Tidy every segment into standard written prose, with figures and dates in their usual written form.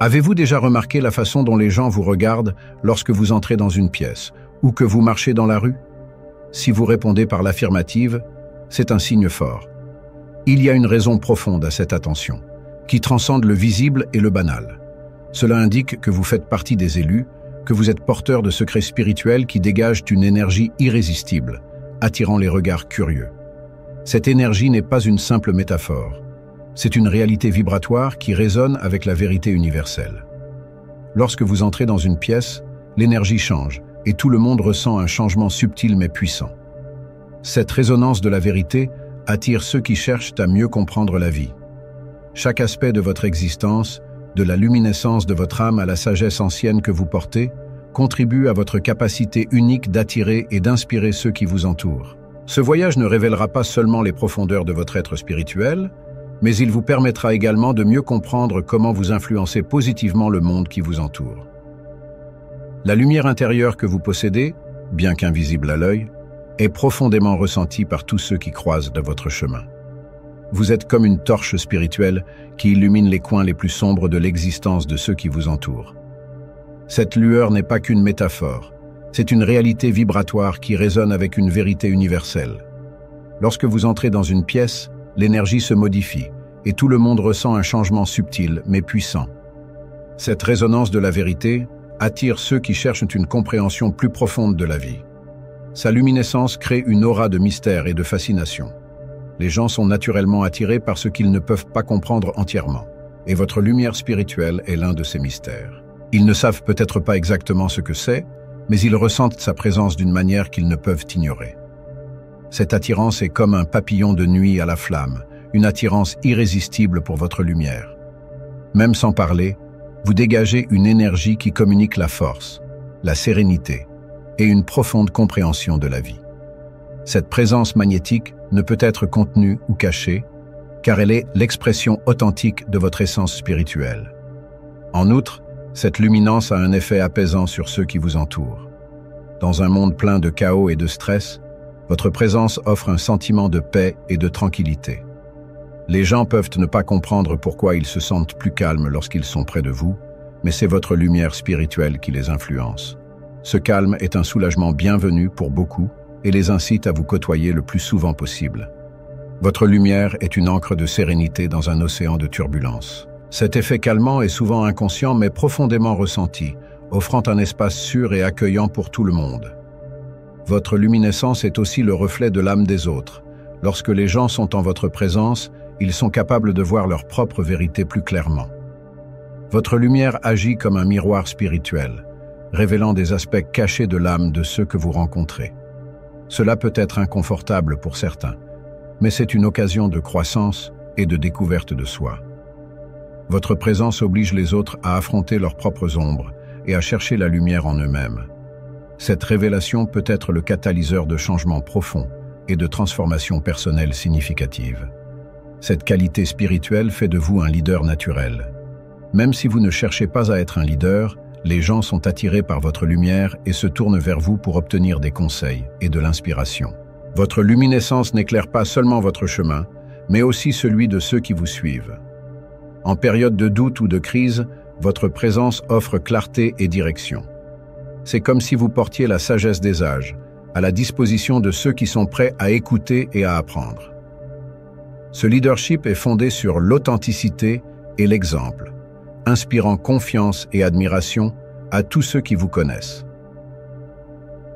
Avez-vous déjà remarqué la façon dont les gens vous regardent lorsque vous entrez dans une pièce ou que vous marchez dans la rue? Si vous répondez par l'affirmative, c'est un signe fort. Il y a une raison profonde à cette attention, qui transcende le visible et le banal. Cela indique que vous faites partie des élus, que vous êtes porteur de secrets spirituels qui dégagent une énergie irrésistible, attirant les regards curieux. Cette énergie n'est pas une simple métaphore. C'est une réalité vibratoire qui résonne avec la vérité universelle. Lorsque vous entrez dans une pièce, l'énergie change et tout le monde ressent un changement subtil mais puissant. Cette résonance de la vérité attire ceux qui cherchent à mieux comprendre la vie. Chaque aspect de votre existence, de la luminescence de votre âme à la sagesse ancienne que vous portez, contribue à votre capacité unique d'attirer et d'inspirer ceux qui vous entourent. Ce voyage ne révélera pas seulement les profondeurs de votre être spirituel, mais il vous permettra également de mieux comprendre comment vous influencez positivement le monde qui vous entoure. La lumière intérieure que vous possédez, bien qu'invisible à l'œil, est profondément ressentie par tous ceux qui croisent de votre chemin. Vous êtes comme une torche spirituelle qui illumine les coins les plus sombres de l'existence de ceux qui vous entourent. Cette lueur n'est pas qu'une métaphore, c'est une réalité vibratoire qui résonne avec une vérité universelle. Lorsque vous entrez dans une pièce, l'énergie se modifie et tout le monde ressent un changement subtil mais puissant. Cette résonance de la vérité attire ceux qui cherchent une compréhension plus profonde de la vie. Sa luminescence crée une aura de mystère et de fascination. Les gens sont naturellement attirés par ce qu'ils ne peuvent pas comprendre entièrement, et votre lumière spirituelle est l'un de ces mystères. Ils ne savent peut-être pas exactement ce que c'est, mais ils ressentent sa présence d'une manière qu'ils ne peuvent ignorer. Cette attirance est comme un papillon de nuit à la flamme, une attirance irrésistible pour votre lumière. Même sans parler, vous dégagez une énergie qui communique la force, la sérénité et une profonde compréhension de la vie. Cette présence magnétique ne peut être contenue ou cachée, car elle est l'expression authentique de votre essence spirituelle. En outre, cette luminance a un effet apaisant sur ceux qui vous entourent. Dans un monde plein de chaos et de stress, votre présence offre un sentiment de paix et de tranquillité. Les gens peuvent ne pas comprendre pourquoi ils se sentent plus calmes lorsqu'ils sont près de vous, mais c'est votre lumière spirituelle qui les influence. Ce calme est un soulagement bienvenu pour beaucoup et les incite à vous côtoyer le plus souvent possible. Votre lumière est une ancre de sérénité dans un océan de turbulences. Cet effet calmant est souvent inconscient mais profondément ressenti, offrant un espace sûr et accueillant pour tout le monde. Votre luminescence est aussi le reflet de l'âme des autres. Lorsque les gens sont en votre présence, ils sont capables de voir leur propre vérité plus clairement. Votre lumière agit comme un miroir spirituel, révélant des aspects cachés de l'âme de ceux que vous rencontrez. Cela peut être inconfortable pour certains, mais c'est une occasion de croissance et de découverte de soi. Votre présence oblige les autres à affronter leurs propres ombres et à chercher la lumière en eux-mêmes. Cette révélation peut être le catalyseur de changements profonds et de transformations personnelles significatives. Cette qualité spirituelle fait de vous un leader naturel. Même si vous ne cherchez pas à être un leader, les gens sont attirés par votre lumière et se tournent vers vous pour obtenir des conseils et de l'inspiration. Votre luminescence n'éclaire pas seulement votre chemin, mais aussi celui de ceux qui vous suivent. En période de doute ou de crise, votre présence offre clarté et direction. C'est comme si vous portiez la sagesse des âges, à la disposition de ceux qui sont prêts à écouter et à apprendre. Ce leadership est fondé sur l'authenticité et l'exemple, inspirant confiance et admiration à tous ceux qui vous connaissent.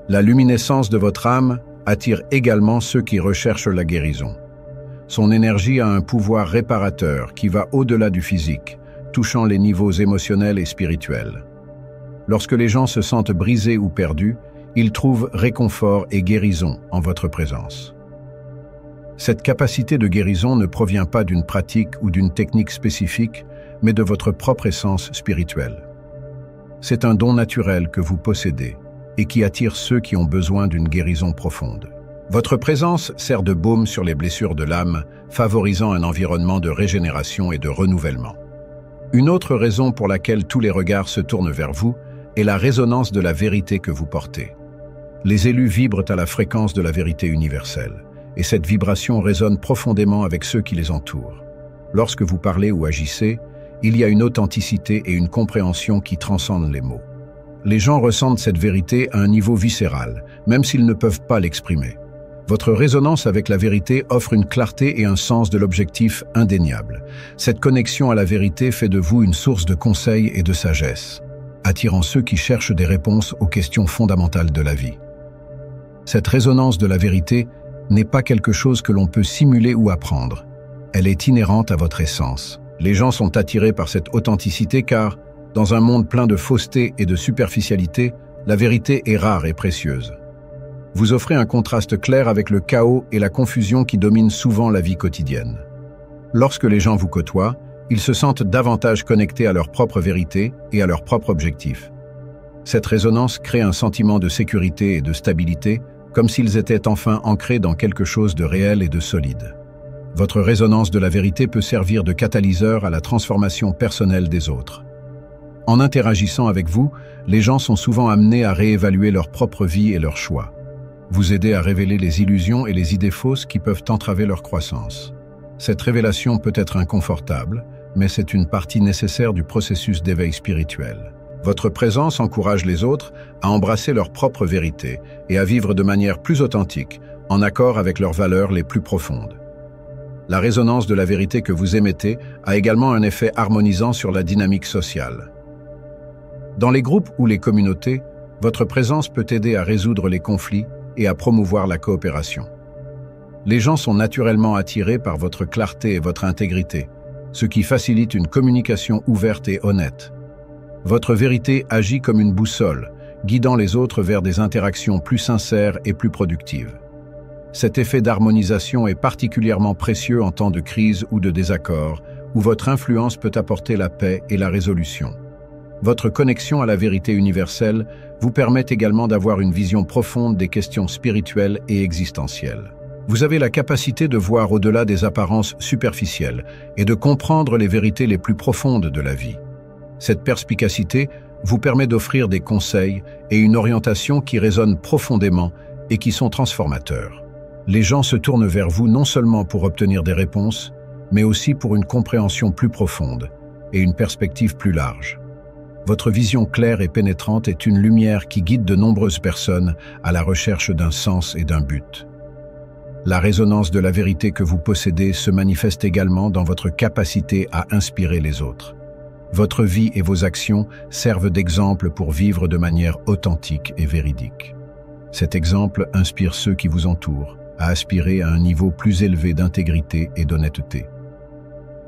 La luminescence de votre âme attire également ceux qui recherchent la guérison. Son énergie a un pouvoir réparateur qui va au-delà du physique, touchant les niveaux émotionnels et spirituels. Lorsque les gens se sentent brisés ou perdus, ils trouvent réconfort et guérison en votre présence. Cette capacité de guérison ne provient pas d'une pratique ou d'une technique spécifique, mais de votre propre essence spirituelle. C'est un don naturel que vous possédez et qui attire ceux qui ont besoin d'une guérison profonde. Votre présence sert de baume sur les blessures de l'âme, favorisant un environnement de régénération et de renouvellement. Une autre raison pour laquelle tous les regards se tournent vers vous est la résonance de la vérité que vous portez. Les élus vibrent à la fréquence de la vérité universelle, et cette vibration résonne profondément avec ceux qui les entourent. Lorsque vous parlez ou agissez, il y a une authenticité et une compréhension qui transcendent les mots. Les gens ressentent cette vérité à un niveau viscéral, même s'ils ne peuvent pas l'exprimer. Votre résonance avec la vérité offre une clarté et un sens de l'objectif indéniable. Cette connexion à la vérité fait de vous une source de conseils et de sagesse, attirant ceux qui cherchent des réponses aux questions fondamentales de la vie. Cette résonance de la vérité n'est pas quelque chose que l'on peut simuler ou apprendre. Elle est inhérente à votre essence. Les gens sont attirés par cette authenticité car, dans un monde plein de fausseté et de superficialité, la vérité est rare et précieuse. Vous offrez un contraste clair avec le chaos et la confusion qui dominent souvent la vie quotidienne. Lorsque les gens vous côtoient, ils se sentent davantage connectés à leur propre vérité et à leur propre objectif. Cette résonance crée un sentiment de sécurité et de stabilité, comme s'ils étaient enfin ancrés dans quelque chose de réel et de solide. Votre résonance de la vérité peut servir de catalyseur à la transformation personnelle des autres. En interagissant avec vous, les gens sont souvent amenés à réévaluer leur propre vie et leurs choix. Vous aidez à révéler les illusions et les idées fausses qui peuvent entraver leur croissance. Cette révélation peut être inconfortable, mais c'est une partie nécessaire du processus d'éveil spirituel. Votre présence encourage les autres à embrasser leur propre vérité et à vivre de manière plus authentique, en accord avec leurs valeurs les plus profondes. La résonance de la vérité que vous émettez a également un effet harmonisant sur la dynamique sociale. Dans les groupes ou les communautés, votre présence peut aider à résoudre les conflits et à promouvoir la coopération. Les gens sont naturellement attirés par votre clarté et votre intégrité, ce qui facilite une communication ouverte et honnête. Votre vérité agit comme une boussole, guidant les autres vers des interactions plus sincères et plus productives. Cet effet d'harmonisation est particulièrement précieux en temps de crise ou de désaccord, où votre influence peut apporter la paix et la résolution. Votre connexion à la vérité universelle vous permet également d'avoir une vision profonde des questions spirituelles et existentielles. Vous avez la capacité de voir au-delà des apparences superficielles et de comprendre les vérités les plus profondes de la vie. Cette perspicacité vous permet d'offrir des conseils et une orientation qui résonnent profondément et qui sont transformateurs. Les gens se tournent vers vous non seulement pour obtenir des réponses, mais aussi pour une compréhension plus profonde et une perspective plus large. Votre vision claire et pénétrante est une lumière qui guide de nombreuses personnes à la recherche d'un sens et d'un but. La résonance de la vérité que vous possédez se manifeste également dans votre capacité à inspirer les autres. Votre vie et vos actions servent d'exemple pour vivre de manière authentique et véridique. Cet exemple inspire ceux qui vous entourent à aspirer à un niveau plus élevé d'intégrité et d'honnêteté.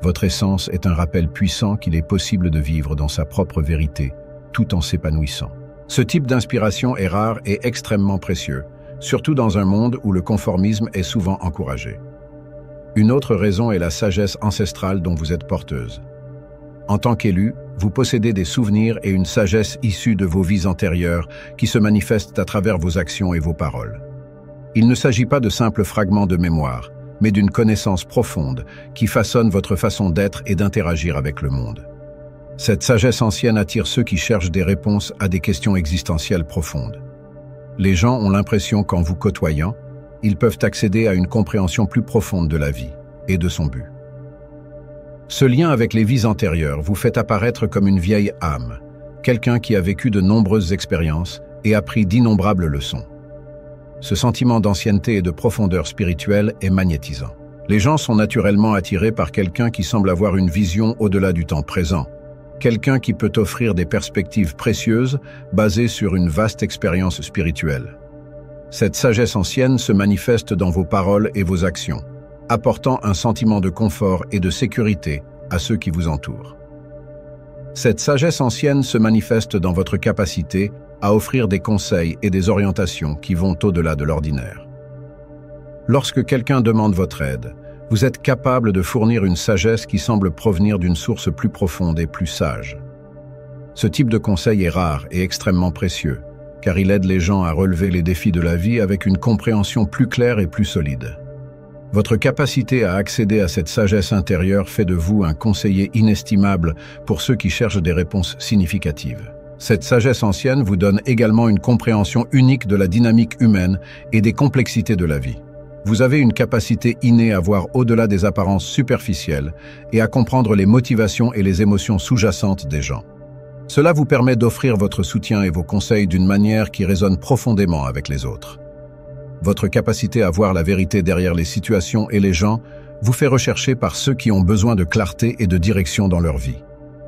Votre essence est un rappel puissant qu'il est possible de vivre dans sa propre vérité, tout en s'épanouissant. Ce type d'inspiration est rare et extrêmement précieux, surtout dans un monde où le conformisme est souvent encouragé. Une autre raison est la sagesse ancestrale dont vous êtes porteuse. En tant qu'élu, vous possédez des souvenirs et une sagesse issue de vos vies antérieures qui se manifestent à travers vos actions et vos paroles. Il ne s'agit pas de simples fragments de mémoire, mais d'une connaissance profonde qui façonne votre façon d'être et d'interagir avec le monde. Cette sagesse ancienne attire ceux qui cherchent des réponses à des questions existentielles profondes. Les gens ont l'impression qu'en vous côtoyant, ils peuvent accéder à une compréhension plus profonde de la vie et de son but. Ce lien avec les vies antérieures vous fait apparaître comme une vieille âme, quelqu'un qui a vécu de nombreuses expériences et appris d'innombrables leçons. Ce sentiment d'ancienneté et de profondeur spirituelle est magnétisant. Les gens sont naturellement attirés par quelqu'un qui semble avoir une vision au-delà du temps présent, quelqu'un qui peut offrir des perspectives précieuses basées sur une vaste expérience spirituelle. Cette sagesse ancienne se manifeste dans vos paroles et vos actions, apportant un sentiment de confort et de sécurité à ceux qui vous entourent. Cette sagesse ancienne se manifeste dans votre capacité à offrir des conseils et des orientations qui vont au-delà de l'ordinaire. Lorsque quelqu'un demande votre aide, vous êtes capable de fournir une sagesse qui semble provenir d'une source plus profonde et plus sage. Ce type de conseil est rare et extrêmement précieux, car il aide les gens à relever les défis de la vie avec une compréhension plus claire et plus solide. Votre capacité à accéder à cette sagesse intérieure fait de vous un conseiller inestimable pour ceux qui cherchent des réponses significatives. Cette sagesse ancienne vous donne également une compréhension unique de la dynamique humaine et des complexités de la vie. Vous avez une capacité innée à voir au-delà des apparences superficielles et à comprendre les motivations et les émotions sous-jacentes des gens. Cela vous permet d'offrir votre soutien et vos conseils d'une manière qui résonne profondément avec les autres. Votre capacité à voir la vérité derrière les situations et les gens vous fait rechercher par ceux qui ont besoin de clarté et de direction dans leur vie.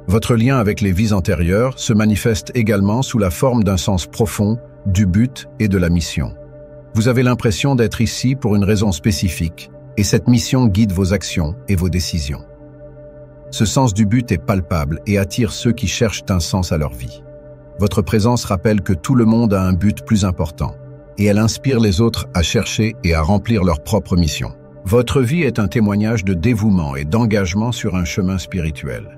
Votre lien avec les vies antérieures se manifeste également sous la forme d'un sens profond, du but et de la mission. Vous avez l'impression d'être ici pour une raison spécifique, et cette mission guide vos actions et vos décisions. Ce sens du but est palpable et attire ceux qui cherchent un sens à leur vie. Votre présence rappelle que tout le monde a un but plus important, et elle inspire les autres à chercher et à remplir leur propre mission. Votre vie est un témoignage de dévouement et d'engagement sur un chemin spirituel.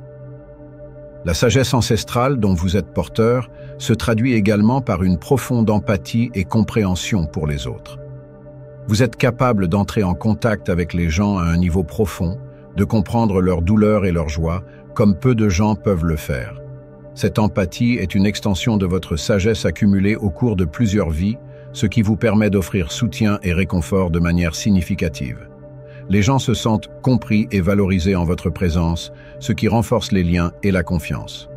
La sagesse ancestrale dont vous êtes porteur se traduit également par une profonde empathie et compréhension pour les autres. Vous êtes capable d'entrer en contact avec les gens à un niveau profond, de comprendre leurs douleurs et leurs joies, comme peu de gens peuvent le faire. Cette empathie est une extension de votre sagesse accumulée au cours de plusieurs vies, ce qui vous permet d'offrir soutien et réconfort de manière significative. Les gens se sentent compris et valorisés en votre présence, ce qui renforce les liens et la confiance.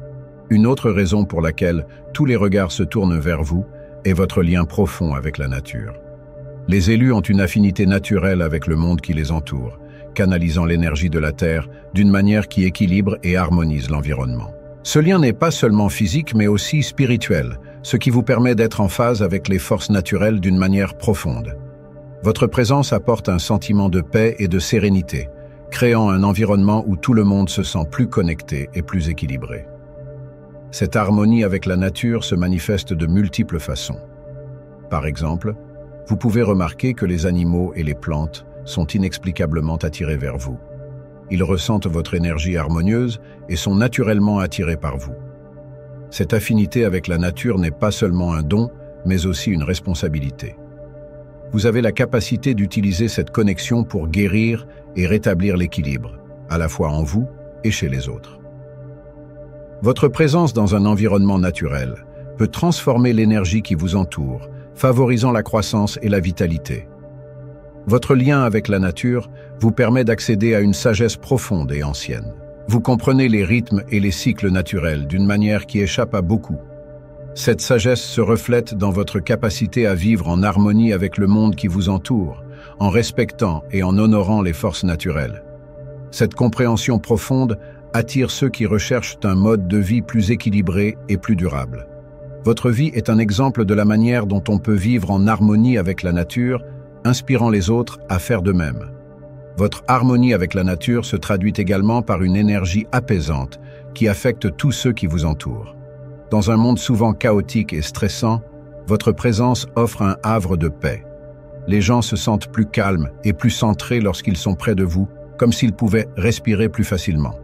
Une autre raison pour laquelle tous les regards se tournent vers vous est votre lien profond avec la nature. Les élus ont une affinité naturelle avec le monde qui les entoure, canalisant l'énergie de la Terre d'une manière qui équilibre et harmonise l'environnement. Ce lien n'est pas seulement physique mais aussi spirituel, ce qui vous permet d'être en phase avec les forces naturelles d'une manière profonde. Votre présence apporte un sentiment de paix et de sérénité, créant un environnement où tout le monde se sent plus connecté et plus équilibré. Cette harmonie avec la nature se manifeste de multiples façons. Par exemple, vous pouvez remarquer que les animaux et les plantes sont inexplicablement attirés vers vous. Ils ressentent votre énergie harmonieuse et sont naturellement attirés par vous. Cette affinité avec la nature n'est pas seulement un don, mais aussi une responsabilité. Vous avez la capacité d'utiliser cette connexion pour guérir et rétablir l'équilibre, à la fois en vous et chez les autres. Votre présence dans un environnement naturel peut transformer l'énergie qui vous entoure, favorisant la croissance et la vitalité. Votre lien avec la nature vous permet d'accéder à une sagesse profonde et ancienne. Vous comprenez les rythmes et les cycles naturels d'une manière qui échappe à beaucoup. Cette sagesse se reflète dans votre capacité à vivre en harmonie avec le monde qui vous entoure, en respectant et en honorant les forces naturelles. Cette compréhension profonde attire ceux qui recherchent un mode de vie plus équilibré et plus durable. Votre vie est un exemple de la manière dont on peut vivre en harmonie avec la nature, inspirant les autres à faire de même. Votre harmonie avec la nature se traduit également par une énergie apaisante qui affecte tous ceux qui vous entourent. Dans un monde souvent chaotique et stressant, votre présence offre un havre de paix. Les gens se sentent plus calmes et plus centrés lorsqu'ils sont près de vous, comme s'ils pouvaient respirer plus facilement.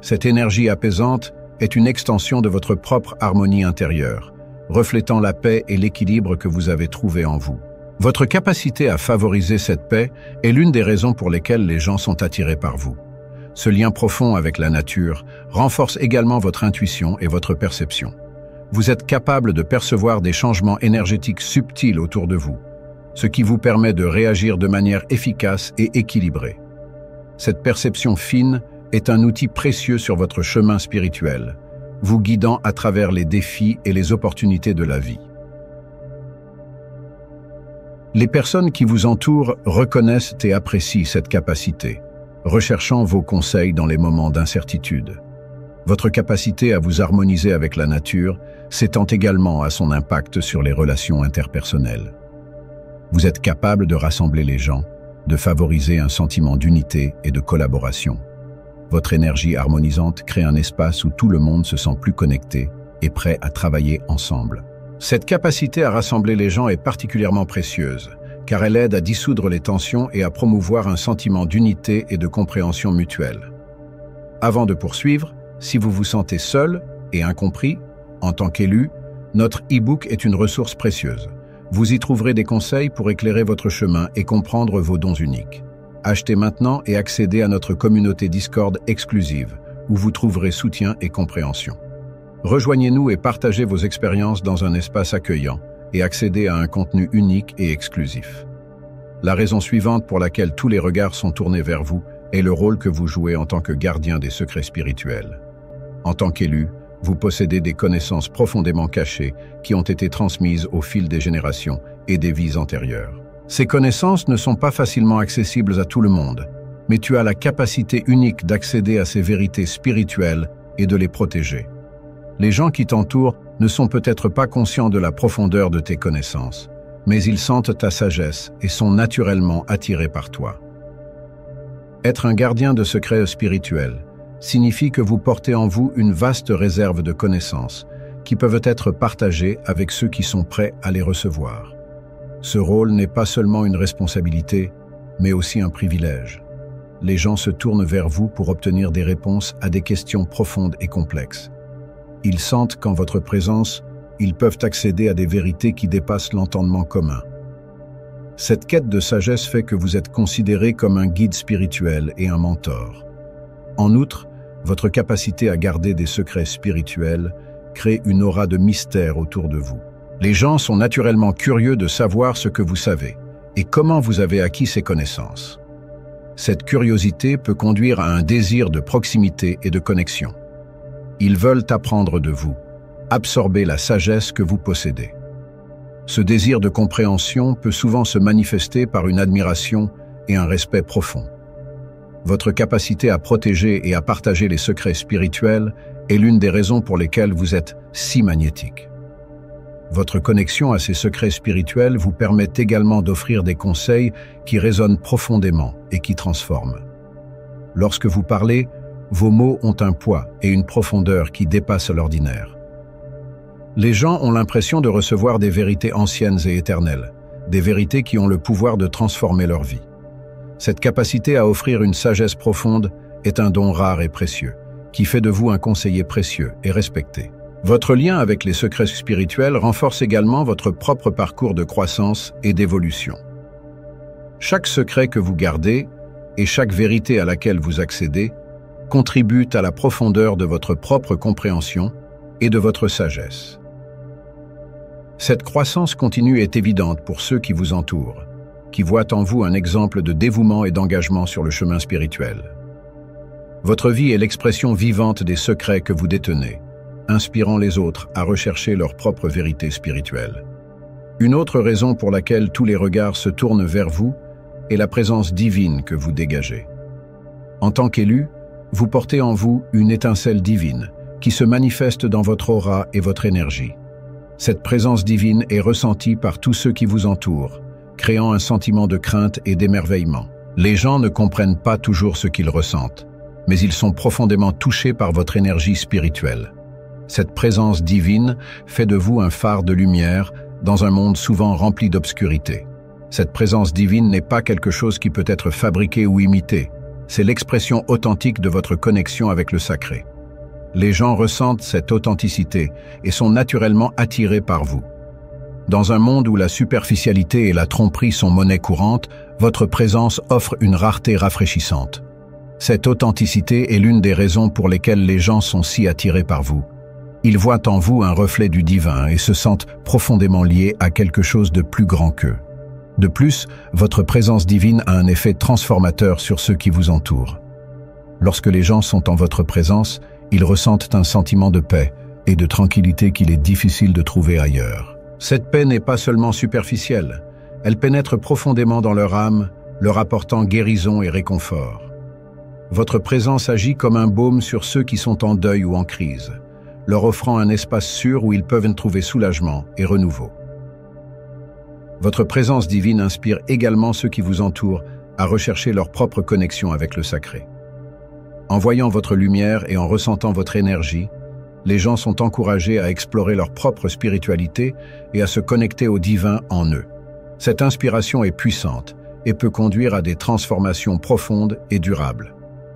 Cette énergie apaisante est une extension de votre propre harmonie intérieure, reflétant la paix et l'équilibre que vous avez trouvé en vous. Votre capacité à favoriser cette paix est l'une des raisons pour lesquelles les gens sont attirés par vous. Ce lien profond avec la nature renforce également votre intuition et votre perception. Vous êtes capable de percevoir des changements énergétiques subtils autour de vous, ce qui vous permet de réagir de manière efficace et équilibrée. Cette perception fine est un outil précieux sur votre chemin spirituel, vous guidant à travers les défis et les opportunités de la vie. Les personnes qui vous entourent reconnaissent et apprécient cette capacité, recherchant vos conseils dans les moments d'incertitude. Votre capacité à vous harmoniser avec la nature s'étend également à son impact sur les relations interpersonnelles. Vous êtes capable de rassembler les gens, de favoriser un sentiment d'unité et de collaboration. Votre énergie harmonisante crée un espace où tout le monde se sent plus connecté et prêt à travailler ensemble. Cette capacité à rassembler les gens est particulièrement précieuse, car elle aide à dissoudre les tensions et à promouvoir un sentiment d'unité et de compréhension mutuelle. Avant de poursuivre, si vous vous sentez seul et incompris, en tant qu'élu, notre e-book est une ressource précieuse. Vous y trouverez des conseils pour éclairer votre chemin et comprendre vos dons uniques. Achetez maintenant et accédez à notre communauté Discord exclusive, où vous trouverez soutien et compréhension. Rejoignez-nous et partagez vos expériences dans un espace accueillant et accédez à un contenu unique et exclusif. La raison suivante pour laquelle tous les regards sont tournés vers vous est le rôle que vous jouez en tant que gardien des secrets spirituels. En tant qu'élu, vous possédez des connaissances profondément cachées qui ont été transmises au fil des générations et des vies antérieures. Ces connaissances ne sont pas facilement accessibles à tout le monde, mais tu as la capacité unique d'accéder à ces vérités spirituelles et de les protéger. Les gens qui t'entourent ne sont peut-être pas conscients de la profondeur de tes connaissances, mais ils sentent ta sagesse et sont naturellement attirés par toi. Être un gardien de secrets spirituels signifie que vous portez en vous une vaste réserve de connaissances qui peuvent être partagées avec ceux qui sont prêts à les recevoir. Ce rôle n'est pas seulement une responsabilité, mais aussi un privilège. Les gens se tournent vers vous pour obtenir des réponses à des questions profondes et complexes. Ils sentent qu'en votre présence, ils peuvent accéder à des vérités qui dépassent l'entendement commun. Cette quête de sagesse fait que vous êtes considéré comme un guide spirituel et un mentor. En outre, votre capacité à garder des secrets spirituels crée une aura de mystère autour de vous. Les gens sont naturellement curieux de savoir ce que vous savez et comment vous avez acquis ces connaissances. Cette curiosité peut conduire à un désir de proximité et de connexion. Ils veulent apprendre de vous, absorber la sagesse que vous possédez. Ce désir de compréhension peut souvent se manifester par une admiration et un respect profond. Votre capacité à protéger et à partager les secrets spirituels est l'une des raisons pour lesquelles vous êtes si magnétique. Votre connexion à ces secrets spirituels vous permet également d'offrir des conseils qui résonnent profondément et qui transforment. Lorsque vous parlez, vos mots ont un poids et une profondeur qui dépassent l'ordinaire. Les gens ont l'impression de recevoir des vérités anciennes et éternelles, des vérités qui ont le pouvoir de transformer leur vie. Cette capacité à offrir une sagesse profonde est un don rare et précieux, qui fait de vous un conseiller précieux et respecté. Votre lien avec les secrets spirituels renforce également votre propre parcours de croissance et d'évolution. Chaque secret que vous gardez et chaque vérité à laquelle vous accédez contribuent à la profondeur de votre propre compréhension et de votre sagesse. Cette croissance continue est évidente pour ceux qui vous entourent, qui voient en vous un exemple de dévouement et d'engagement sur le chemin spirituel. Votre vie est l'expression vivante des secrets que vous détenez, inspirant les autres à rechercher leur propre vérité spirituelle. Une autre raison pour laquelle tous les regards se tournent vers vous est la présence divine que vous dégagez. En tant qu'élu, vous portez en vous une étincelle divine qui se manifeste dans votre aura et votre énergie. Cette présence divine est ressentie par tous ceux qui vous entourent, créant un sentiment de crainte et d'émerveillement. Les gens ne comprennent pas toujours ce qu'ils ressentent, mais ils sont profondément touchés par votre énergie spirituelle. Cette présence divine fait de vous un phare de lumière dans un monde souvent rempli d'obscurité. Cette présence divine n'est pas quelque chose qui peut être fabriqué ou imité. C'est l'expression authentique de votre connexion avec le sacré. Les gens ressentent cette authenticité et sont naturellement attirés par vous. Dans un monde où la superficialité et la tromperie sont monnaie courante, votre présence offre une rareté rafraîchissante. Cette authenticité est l'une des raisons pour lesquelles les gens sont si attirés par vous. Ils voient en vous un reflet du divin et se sentent profondément liés à quelque chose de plus grand qu'eux. De plus, votre présence divine a un effet transformateur sur ceux qui vous entourent. Lorsque les gens sont en votre présence, ils ressentent un sentiment de paix et de tranquillité qu'il est difficile de trouver ailleurs. Cette paix n'est pas seulement superficielle, elle pénètre profondément dans leur âme, leur apportant guérison et réconfort. Votre présence agit comme un baume sur ceux qui sont en deuil ou en crise, leur offrant un espace sûr où ils peuvent trouver soulagement et renouveau. Votre présence divine inspire également ceux qui vous entourent à rechercher leur propre connexion avec le sacré. En voyant votre lumière et en ressentant votre énergie, les gens sont encouragés à explorer leur propre spiritualité et à se connecter au divin en eux. Cette inspiration est puissante et peut conduire à des transformations profondes et durables.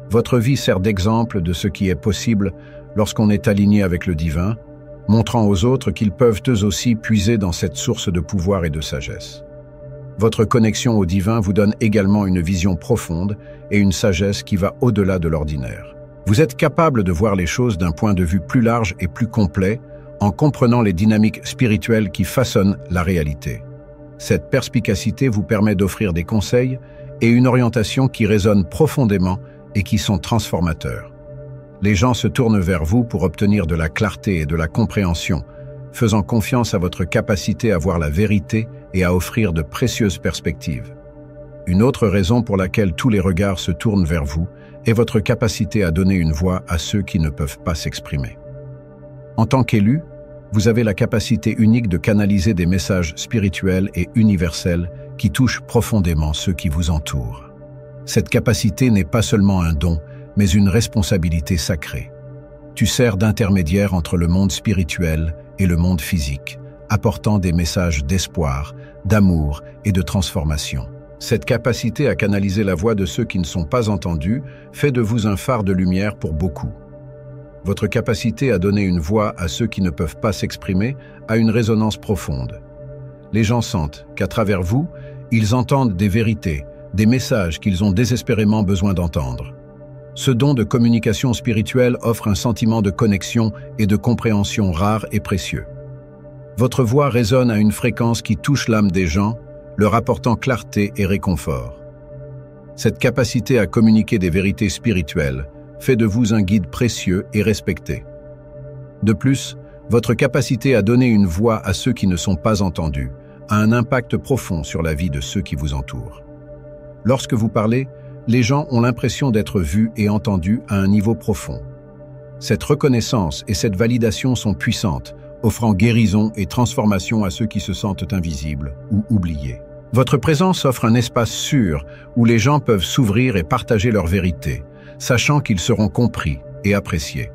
Votre vie sert d'exemple de ce qui est possible lorsqu'on est aligné avec le divin, montrant aux autres qu'ils peuvent eux aussi puiser dans cette source de pouvoir et de sagesse. Votre connexion au divin vous donne également une vision profonde et une sagesse qui va au-delà de l'ordinaire. Vous êtes capable de voir les choses d'un point de vue plus large et plus complet en comprenant les dynamiques spirituelles qui façonnent la réalité. Cette perspicacité vous permet d'offrir des conseils et une orientation qui résonnent profondément et qui sont transformateurs. Les gens se tournent vers vous pour obtenir de la clarté et de la compréhension, faisant confiance à votre capacité à voir la vérité et à offrir de précieuses perspectives. Une autre raison pour laquelle tous les regards se tournent vers vous est votre capacité à donner une voix à ceux qui ne peuvent pas s'exprimer. En tant qu'élu, vous avez la capacité unique de canaliser des messages spirituels et universels qui touchent profondément ceux qui vous entourent. Cette capacité n'est pas seulement un don, mais une responsabilité sacrée. Tu sers d'intermédiaire entre le monde spirituel et le monde physique, apportant des messages d'espoir, d'amour et de transformation. Cette capacité à canaliser la voix de ceux qui ne sont pas entendus fait de vous un phare de lumière pour beaucoup. Votre capacité à donner une voix à ceux qui ne peuvent pas s'exprimer a une résonance profonde. Les gens sentent qu'à travers vous, ils entendent des vérités, des messages qu'ils ont désespérément besoin d'entendre. Ce don de communication spirituelle offre un sentiment de connexion et de compréhension rare et précieux. Votre voix résonne à une fréquence qui touche l'âme des gens, leur apportant clarté et réconfort. Cette capacité à communiquer des vérités spirituelles fait de vous un guide précieux et respecté. De plus, votre capacité à donner une voix à ceux qui ne sont pas entendus a un impact profond sur la vie de ceux qui vous entourent. Lorsque vous parlez, les gens ont l'impression d'être vus et entendus à un niveau profond. Cette reconnaissance et cette validation sont puissantes, offrant guérison et transformation à ceux qui se sentent invisibles ou oubliés. Votre présence offre un espace sûr où les gens peuvent s'ouvrir et partager leur vérité, sachant qu'ils seront compris et appréciés.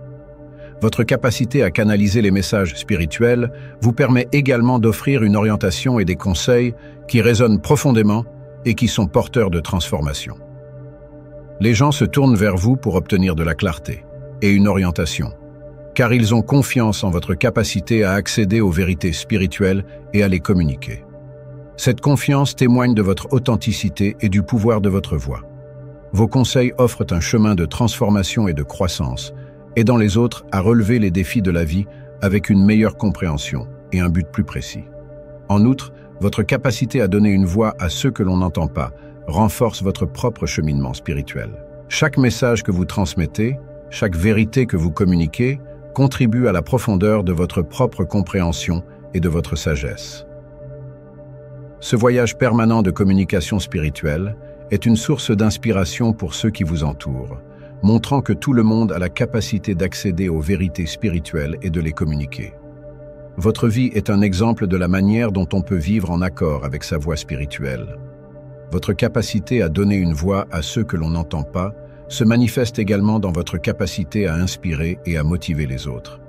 Votre capacité à canaliser les messages spirituels vous permet également d'offrir une orientation et des conseils qui résonnent profondément et qui sont porteurs de transformation. Les gens se tournent vers vous pour obtenir de la clarté et une orientation, car ils ont confiance en votre capacité à accéder aux vérités spirituelles et à les communiquer. Cette confiance témoigne de votre authenticité et du pouvoir de votre voix. Vos conseils offrent un chemin de transformation et de croissance, aidant les autres à relever les défis de la vie avec une meilleure compréhension et un but plus précis. En outre, votre capacité à donner une voix à ceux que l'on n'entend pas renforce votre propre cheminement spirituel. Chaque message que vous transmettez, chaque vérité que vous communiquez, contribue à la profondeur de votre propre compréhension et de votre sagesse. Ce voyage permanent de communication spirituelle est une source d'inspiration pour ceux qui vous entourent, montrant que tout le monde a la capacité d'accéder aux vérités spirituelles et de les communiquer. Votre vie est un exemple de la manière dont on peut vivre en accord avec sa voix spirituelle. Votre capacité à donner une voix à ceux que l'on n'entend pas se manifeste également dans votre capacité à inspirer et à motiver les autres.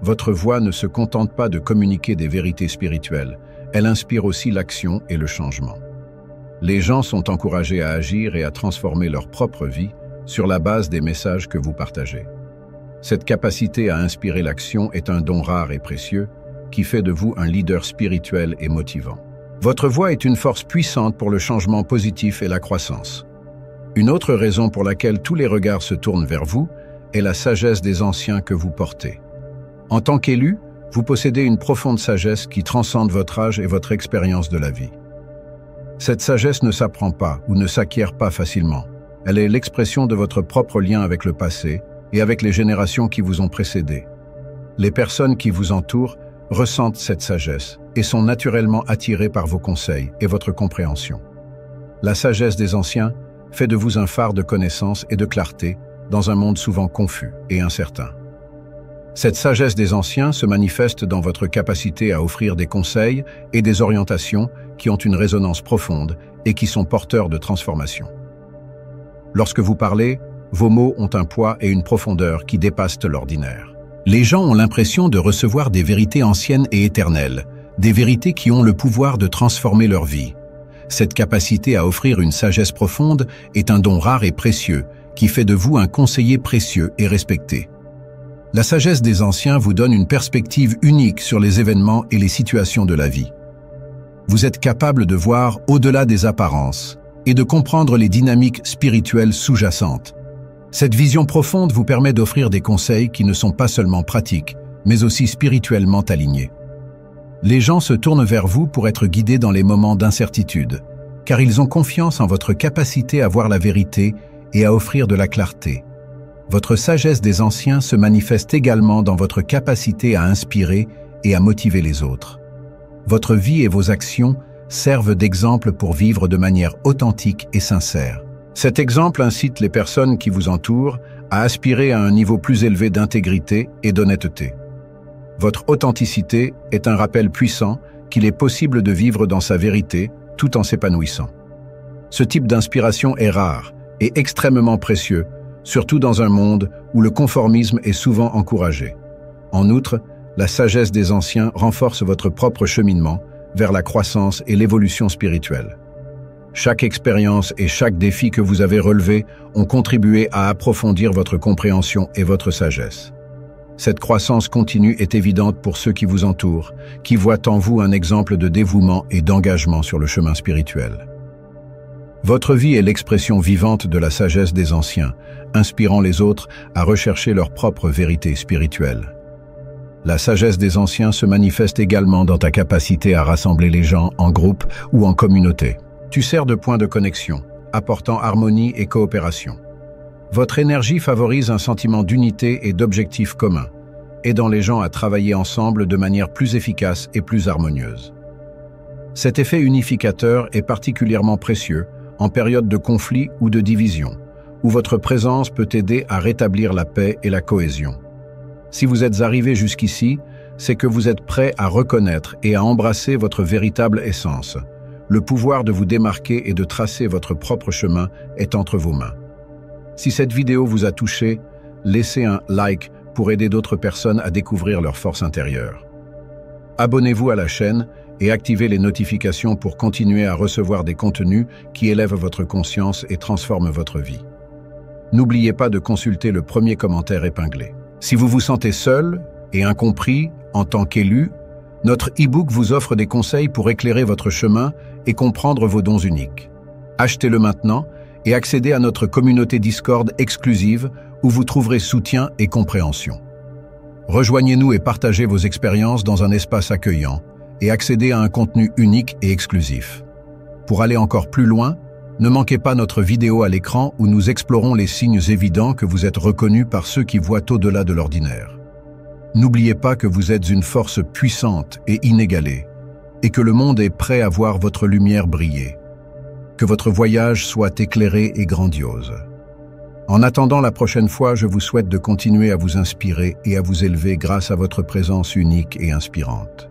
Votre voix ne se contente pas de communiquer des vérités spirituelles, elle inspire aussi l'action et le changement. Les gens sont encouragés à agir et à transformer leur propre vie sur la base des messages que vous partagez. Cette capacité à inspirer l'action est un don rare et précieux qui fait de vous un leader spirituel et motivant. Votre voix est une force puissante pour le changement positif et la croissance. Une autre raison pour laquelle tous les regards se tournent vers vous est la sagesse des anciens que vous portez. En tant qu'élu, vous possédez une profonde sagesse qui transcende votre âge et votre expérience de la vie. Cette sagesse ne s'apprend pas ou ne s'acquiert pas facilement. Elle est l'expression de votre propre lien avec le passé et avec les générations qui vous ont précédé. Les personnes qui vous entourent ressentent cette sagesse et sont naturellement attirées par vos conseils et votre compréhension. La sagesse des anciens fait de vous un phare de connaissance et de clarté dans un monde souvent confus et incertain. Cette sagesse des anciens se manifeste dans votre capacité à offrir des conseils et des orientations qui ont une résonance profonde et qui sont porteurs de transformation. Lorsque vous parlez, vos mots ont un poids et une profondeur qui dépassent l'ordinaire. Les gens ont l'impression de recevoir des vérités anciennes et éternelles, des vérités qui ont le pouvoir de transformer leur vie. Cette capacité à offrir une sagesse profonde est un don rare et précieux qui fait de vous un conseiller précieux et respecté. La sagesse des anciens vous donne une perspective unique sur les événements et les situations de la vie. Vous êtes capable de voir au-delà des apparences et de comprendre les dynamiques spirituelles sous-jacentes. Cette vision profonde vous permet d'offrir des conseils qui ne sont pas seulement pratiques, mais aussi spirituellement alignés. Les gens se tournent vers vous pour être guidés dans les moments d'incertitude, car ils ont confiance en votre capacité à voir la vérité et à offrir de la clarté. Votre sagesse des anciens se manifeste également dans votre capacité à inspirer et à motiver les autres. Votre vie et vos actions servent d'exemple pour vivre de manière authentique et sincère. Cet exemple incite les personnes qui vous entourent à aspirer à un niveau plus élevé d'intégrité et d'honnêteté. Votre authenticité est un rappel puissant qu'il est possible de vivre dans sa vérité tout en s'épanouissant. Ce type d'inspiration est rare et extrêmement précieux, surtout dans un monde où le conformisme est souvent encouragé. En outre, la sagesse des anciens renforce votre propre cheminement vers la croissance et l'évolution spirituelle. Chaque expérience et chaque défi que vous avez relevé ont contribué à approfondir votre compréhension et votre sagesse. Cette croissance continue est évidente pour ceux qui vous entourent, qui voient en vous un exemple de dévouement et d'engagement sur le chemin spirituel. Votre vie est l'expression vivante de la sagesse des anciens, inspirant les autres à rechercher leur propre vérité spirituelle. La sagesse des anciens se manifeste également dans ta capacité à rassembler les gens en groupe ou en communauté. Tu sers de point de connexion, apportant harmonie et coopération. Votre énergie favorise un sentiment d'unité et d'objectifs communs, aidant les gens à travailler ensemble de manière plus efficace et plus harmonieuse. Cet effet unificateur est particulièrement précieux en période de conflit ou de division, où votre présence peut aider à rétablir la paix et la cohésion. Si vous êtes arrivé jusqu'ici, c'est que vous êtes prêt à reconnaître et à embrasser votre véritable essence. Le pouvoir de vous démarquer et de tracer votre propre chemin est entre vos mains. Si cette vidéo vous a touché, laissez un like pour aider d'autres personnes à découvrir leur force intérieure. Abonnez-vous à la chaîne et activez les notifications pour continuer à recevoir des contenus qui élèvent votre conscience et transforment votre vie. N'oubliez pas de consulter le premier commentaire épinglé. Si vous vous sentez seul et incompris en tant qu'élu, notre e-book vous offre des conseils pour éclairer votre chemin et comprendre vos dons uniques. Achetez-le maintenant et accédez à notre communauté Discord exclusive où vous trouverez soutien et compréhension. Rejoignez-nous et partagez vos expériences dans un espace accueillant et accédez à un contenu unique et exclusif. Pour aller encore plus loin, ne manquez pas notre vidéo à l'écran où nous explorons les signes évidents que vous êtes reconnus par ceux qui voient au-delà de l'ordinaire. N'oubliez pas que vous êtes une force puissante et inégalée, et que le monde est prêt à voir votre lumière briller. Que votre voyage soit éclairé et grandiose. En attendant la prochaine fois, je vous souhaite de continuer à vous inspirer et à vous élever grâce à votre présence unique et inspirante.